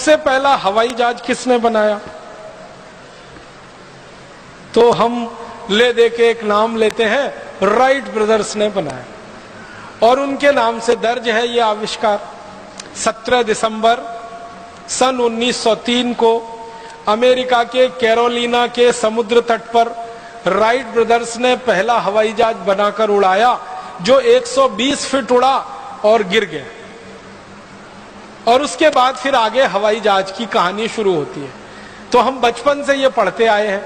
सबसे पहला हवाई जहाज किसने बनाया? तो हम ले दे के एक नाम लेते हैं, राइट ब्रदर्स ने बनाया और उनके नाम से दर्ज है ये आविष्कार। 17 दिसंबर सन 1903 को अमेरिका के कैरोलिना के समुद्र तट पर राइट ब्रदर्स ने पहला हवाई जहाज बनाकर उड़ाया, जो 120 फीट उड़ा और गिर गया। और उसके बाद फिर आगे हवाई जहाज की कहानी शुरू होती है। तो हम बचपन से ये पढ़ते आए हैं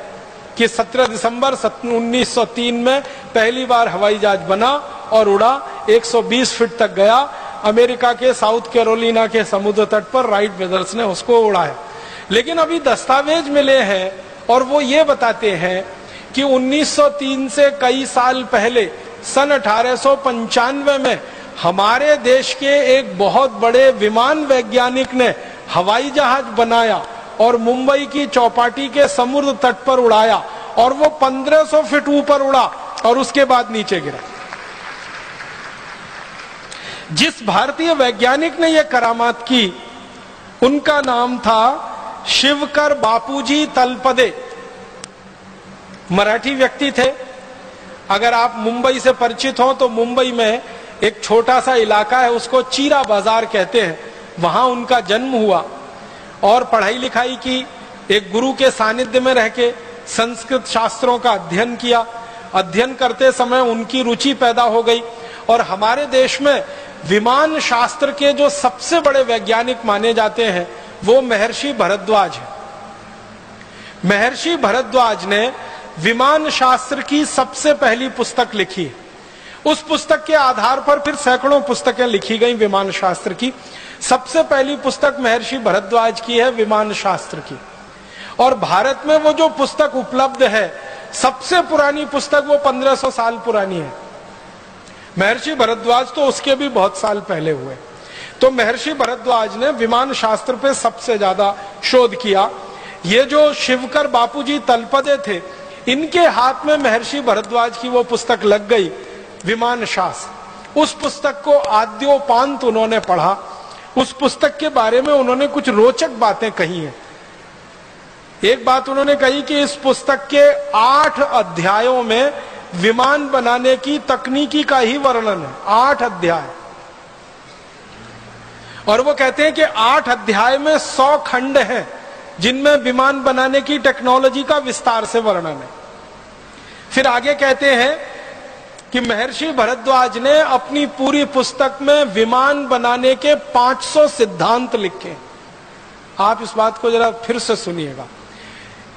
कि 17 दिसंबर 1903 में पहली बार हवाई जहाज बना और उड़ा, 120 फीट तक गया। अमेरिका के साउथ कैरोलिना के समुद्र तट पर राइट ब्रदर्स ने उसको उड़ाया। लेकिन अभी दस्तावेज मिले हैं और वो ये बताते हैं कि 1903 से कई साल पहले सन 1895 में हमारे देश के एक बहुत बड़े विमान वैज्ञानिक ने हवाई जहाज बनाया और मुंबई की चौपाटी के समुद्र तट पर उड़ाया और वो 1500 फीट ऊपर उड़ा और उसके बाद नीचे गिरा। जिस भारतीय वैज्ञानिक ने यह करामात की उनका नाम था शिवकर बापूजी तलपदे। मराठी व्यक्ति थे। अगर आप मुंबई से परिचित हो तो मुंबई में एक छोटा सा इलाका है, उसको चीरा बाजार कहते हैं। वहां उनका जन्म हुआ और पढ़ाई लिखाई की। एक गुरु के सानिध्य में रह के संस्कृत शास्त्रों का अध्ययन किया। अध्ययन करते समय उनकी रुचि पैदा हो गई और हमारे देश में विमान शास्त्र के जो सबसे बड़े वैज्ञानिक माने जाते हैं वो महर्षि भरद्वाज है। महर्षि भरद्वाज ने विमान शास्त्र की सबसे पहली पुस्तक लिखी है। उस पुस्तक के आधार पर फिर सैकड़ों पुस्तकें लिखी गई विमान शास्त्र की। सबसे पहली पुस्तक महर्षि भरद्वाज की है विमान शास्त्र की। और भारत में वो जो पुस्तक उपलब्ध है, सबसे पुरानी पुस्तक वो 1500 साल पुरानी है। महर्षि भरद्वाज तो उसके भी बहुत साल पहले हुए। तो महर्षि भरद्वाज ने विमान शास्त्र पे सबसे ज्यादा शोध किया। ये जो शिवकर बापूजी तलपदे थे, इनके हाथ में महर्षि भरद्वाज की वो पुस्तक लग गई, विमान शास्त्र। उस पुस्तक को आद्योपांत उन्होंने पढ़ा। उस पुस्तक के बारे में उन्होंने कुछ रोचक बातें कही हैं। एक बात उन्होंने कही कि इस पुस्तक के 8 अध्यायों में विमान बनाने की तकनीकी का ही वर्णन है। 8 अध्याय। और वो कहते हैं कि 8 अध्याय में 100 खंड हैं जिनमें विमान बनाने की टेक्नोलॉजी का विस्तार से वर्णन है। फिर आगे कहते हैं कि महर्षि भरद्वाज ने अपनी पूरी पुस्तक में विमान बनाने के 500 सिद्धांत लिखे। आप इस बात को जरा फिर से सुनिएगा।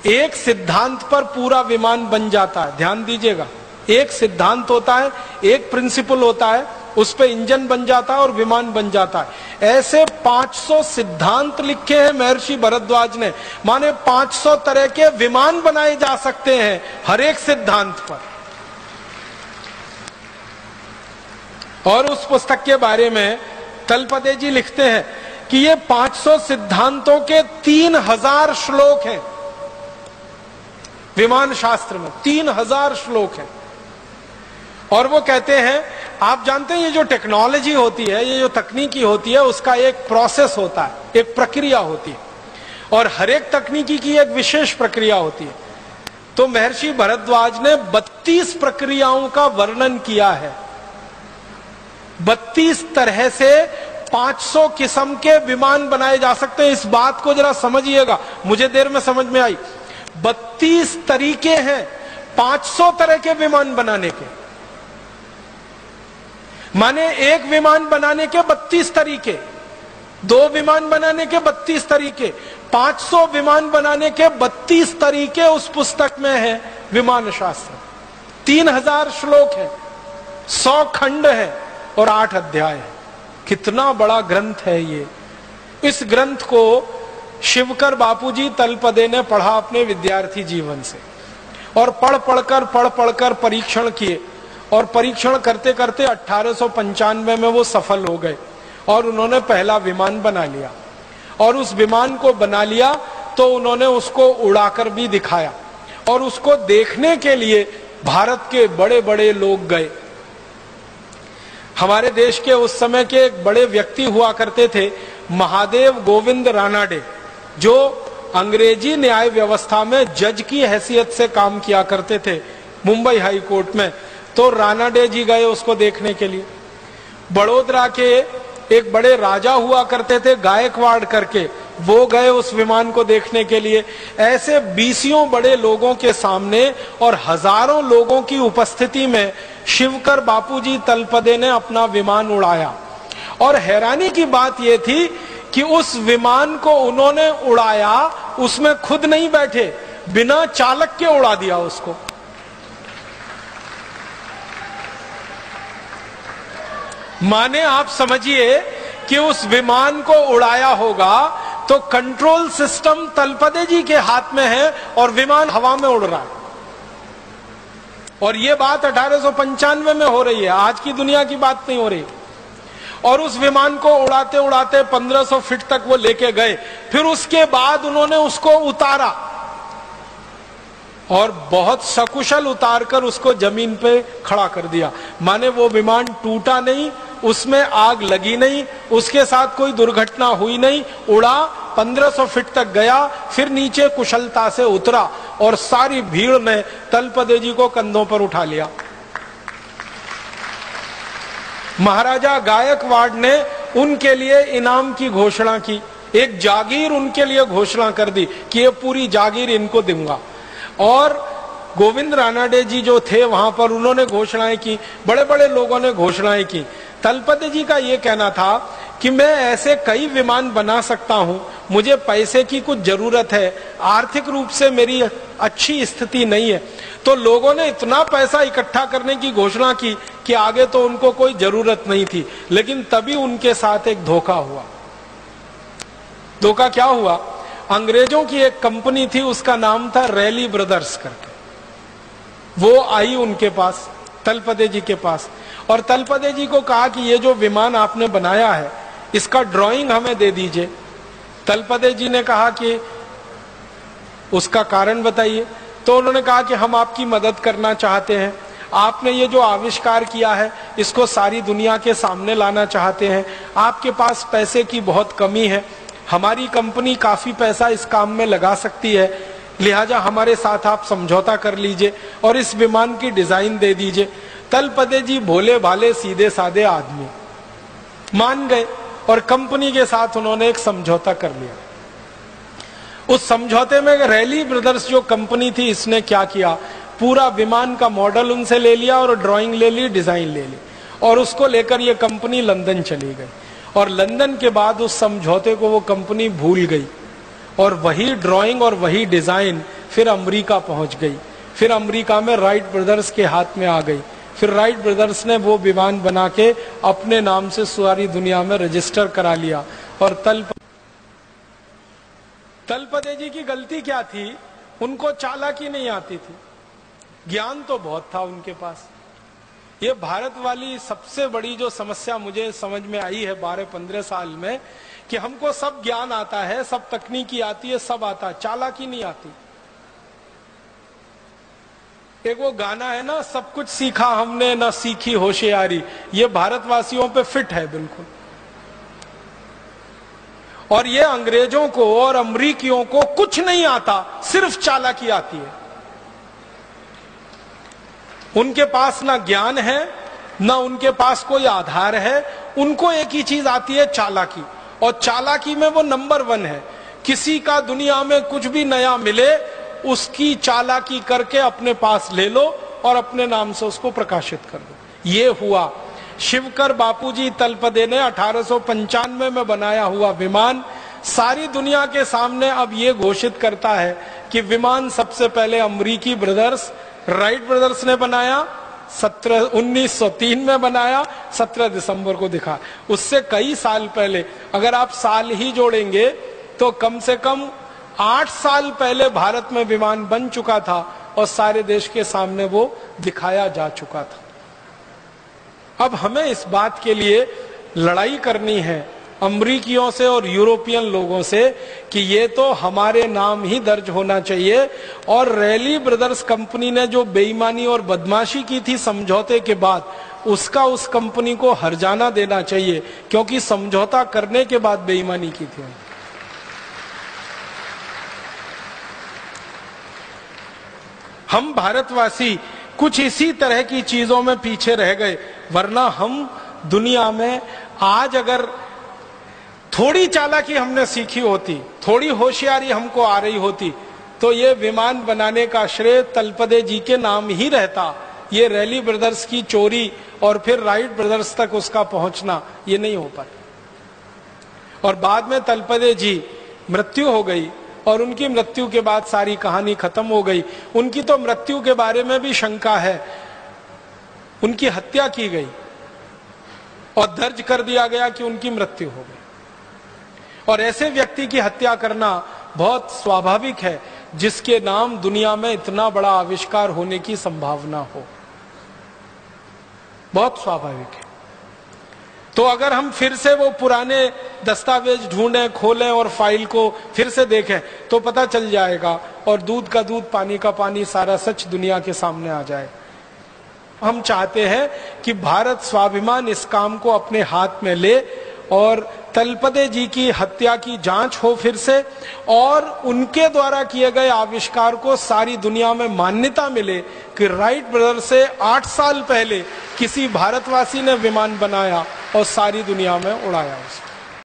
एक सिद्धांत पर पूरा विमान बन जाता है। ध्यान दीजिएगा, एक सिद्धांत होता है, एक प्रिंसिपल होता है, उस पे इंजन बन जाता है और विमान बन जाता है। ऐसे 500 सिद्धांत लिखे हैं महर्षि भरद्वाज ने। माने 500 तरह के विमान बनाए जा सकते हैं हर एक सिद्धांत पर। और उस पुस्तक के बारे में तलपदे जी लिखते हैं कि ये 500 सिद्धांतों के 3000 श्लोक हैं। विमान शास्त्र में 3000 श्लोक हैं। और वो कहते हैं, आप जानते हैं ये जो टेक्नोलॉजी होती है, ये जो तकनीकी होती है, उसका एक प्रोसेस होता है, एक प्रक्रिया होती है और हर एक तकनीकी की एक विशेष प्रक्रिया होती है। तो महर्षि भरद्वाज ने 32 प्रक्रियाओं का वर्णन किया है। 32 तरह से 500 किस्म के विमान बनाए जा सकते हैं। इस बात को जरा समझिएगा, मुझे देर में समझ में आई। 32 तरीके हैं 500 तरह के विमान बनाने के। माने एक विमान बनाने के 32 तरीके, 2 विमान बनाने के 32 तरीके, 500 विमान बनाने के 32 तरीके उस पुस्तक में है विमान शास्त्र। 3000 श्लोक है, 100 खंड है और 8 अध्याय है। कितना बड़ा ग्रंथ है ये। इस ग्रंथ को शिवकर बापूजी तलपदे ने पढ़ा अपने विद्यार्थी जीवन से और पढ़ पढ़कर परीक्षण किए और परीक्षण करते करते 1895 में वो सफल हो गए और उन्होंने पहला विमान बना लिया। और उस विमान को बना लिया तो उन्होंने उसको उड़ाकर भी दिखाया और उसको देखने के लिए भारत के बड़े बड़े लोग गए। हमारे देश के उस समय के एक बड़े व्यक्ति हुआ करते थे, महादेव गोविंद रानाडे, जो अंग्रेजी न्याय व्यवस्था में जज की हैसियत से काम किया करते थे मुंबई हाई कोर्ट में, तो रानाडे जी गए उसको देखने के लिए। बड़ोदरा के एक बड़े राजा हुआ करते थे गायकवाड़ करके, वो गए उस विमान को देखने के लिए। ऐसे बीसियों बड़े लोगों के सामने और हजारों लोगों की उपस्थिति में शिवकर बापूजी तलपदे ने अपना विमान उड़ाया। और हैरानी की बात यह थी कि उस विमान को उन्होंने उड़ाया, उसमें खुद नहीं बैठे, बिना चालक के उड़ा दिया उसको। माने आप समझिए कि उस विमान को उड़ाया होगा तो कंट्रोल सिस्टम तलपदे जी के हाथ में है और विमान हवा में उड़ रहा है। और यह बात 1895 में हो रही है, आज की दुनिया की बात नहीं हो रही। और उस विमान को उड़ाते उड़ाते 1500 फीट तक वो लेके गए। फिर उसके बाद उन्होंने उसको उतारा और बहुत सकुशल उतारकर उसको जमीन पे खड़ा कर दिया। माने वो विमान टूटा नहीं, उसमें आग लगी नहीं, उसके साथ कोई दुर्घटना हुई नहीं, उड़ा 1500 फीट तक गया, फिर नीचे कुशलता से उतरा और सारी भीड़ ने तलपदे जी को कंधों पर उठा लिया। महाराजा गायकवाड़ ने उनके लिए इनाम की घोषणा की, एक जागीर उनके लिए घोषणा कर दी कि ये पूरी जागीर इनको दूंगा। और गोविंद रानाडे जी जो थे वहां पर, उन्होंने घोषणाएं की, बड़े बड़े लोगों ने घोषणाएं की। तलपदे जी का यह कहना था कि मैं ऐसे कई विमान बना सकता हूं, मुझे पैसे की कुछ जरूरत है, आर्थिक रूप से मेरी अच्छी स्थिति नहीं है। तो लोगों ने इतना पैसा इकट्ठा करने की घोषणा की कि आगे तो उनको कोई जरूरत नहीं थी। लेकिन तभी उनके साथ एक धोखा हुआ। धोखा क्या हुआ? अंग्रेजों की एक कंपनी थी, उसका नाम था रैली ब्रदर्स करके। वो आई उनके पास, तलपदे जी के पास, और तलपदे जी को कहा कि ये जो विमान आपने बनाया है इसका ड्राइंग हमें दे दीजिए। तलपदे जी ने कहा कि उसका कारण बताइए। तो उन्होंने कहा कि हम आपकी मदद करना चाहते हैं, आपने ये जो आविष्कार किया है इसको सारी दुनिया के सामने लाना चाहते हैं, आपके पास पैसे की बहुत कमी है, हमारी कंपनी काफी पैसा इस काम में लगा सकती है, लिहाजा हमारे साथ आप समझौता कर लीजिए और इस विमान की डिजाइन दे दीजिए। तलपदे जी भोले भाले सीधे साधे आदमी, मान गए और कंपनी के साथ उन्होंने एक समझौता कर लिया। उस समझौते में रैली ब्रदर्स जो कंपनी थी, इसने क्या किया, पूरा विमान का मॉडल उनसे ले लिया और ड्राइंग ले ली, डिजाइन ले ली, और उसको लेकर ये कंपनी लंदन चली गई। और लंदन के बाद उस समझौते को वो कंपनी भूल गई और वही ड्राइंग और वही डिजाइन फिर अमेरिका पहुंच गई। फिर अमेरिका में राइट ब्रदर्स के हाथ में आ गई। फिर राइट ब्रदर्स ने वो विमान बना के अपने नाम से सारी दुनिया में रजिस्टर करा लिया। और तलपदे जी की गलती क्या थी? उनको चालाकी नहीं आती थी, ज्ञान तो बहुत था उनके पास। ये भारत वाली सबसे बड़ी जो समस्या मुझे समझ में आई है 12-15 साल में, कि हमको सब ज्ञान आता है, सब तकनीकी आती है, सब आता है, चालाकी नहीं आती। एक वो गाना है ना, सब कुछ सीखा हमने ना सीखी होशियारी, ये भारतवासियों पे फिट है बिल्कुल। और ये अंग्रेजों को और अमरीकियों को कुछ नहीं आता, सिर्फ चालाकी आती है। उनके पास ना ज्ञान है, ना उनके पास कोई आधार है, उनको एक ही चीज आती है, चालाकी। और चालाकी में वो नंबर 1 है। किसी का दुनिया में कुछ भी नया मिले, उसकी चालाकी करके अपने पास ले लो और अपने नाम से उसको प्रकाशित कर दो। ये हुआ। शिवकर बापूजी तलपदे ने 1895 में बनाया हुआ विमान सारी दुनिया के सामने अब ये घोषित करता है कि विमान सबसे पहले अमरीकी ब्रदर्स राइट ब्रदर्स ने बनाया, 1903 में बनाया, 17 दिसंबर को दिखा। उससे कई साल पहले, अगर आप साल ही जोड़ेंगे तो कम से कम 8 साल पहले भारत में विमान बन चुका था और सारे देश के सामने वो दिखाया जा चुका था। अब हमें इस बात के लिए लड़ाई करनी है अमरीकियों से और यूरोपियन लोगों से कि ये तो हमारे नाम ही दर्ज होना चाहिए। और रैली ब्रदर्स कंपनी ने जो बेईमानी और बदमाशी की थी समझौते के बाद, उसका उस कंपनी को हर्जाना देना चाहिए, क्योंकि समझौता करने के बाद बेईमानी की थी। हम भारतवासी कुछ इसी तरह की चीजों में पीछे रह गए, वरना हम दुनिया में आज अगर थोड़ी चालाकी हमने सीखी होती, थोड़ी होशियारी हमको आ रही होती, तो ये विमान बनाने का श्रेय तलपदे जी के नाम ही रहता। ये रैली ब्रदर्स की चोरी और फिर राइट ब्रदर्स तक उसका पहुंचना ये नहीं हो पाता। और बाद में तलपदे जी मृत्यु हो गई और उनकी मृत्यु के बाद सारी कहानी खत्म हो गई। उनकी तो मृत्यु के बारे में भी शंका है, उनकी हत्या की गई और दर्ज कर दिया गया कि उनकी मृत्यु हो गई। और ऐसे व्यक्ति की हत्या करना बहुत स्वाभाविक है जिसके नाम दुनिया में इतना बड़ा आविष्कार होने की संभावना हो, बहुत स्वाभाविक है। तो अगर हम फिर से वो पुराने दस्तावेज ढूंढें, खोलें और फाइल को फिर से देखें तो पता चल जाएगा और दूध का दूध पानी का पानी सारा सच दुनिया के सामने आ जाए। हम चाहते हैं कि भारत स्वाभिमान इस काम को अपने हाथ में ले और तलपदे जी की हत्या की जांच हो फिर से, और उनके द्वारा किए गए आविष्कार को सारी दुनिया में मान्यता मिले कि राइट ब्रदर से 8 साल पहले किसी भारतवासी ने विमान बनाया और सारी दुनिया में उड़ाया उसको।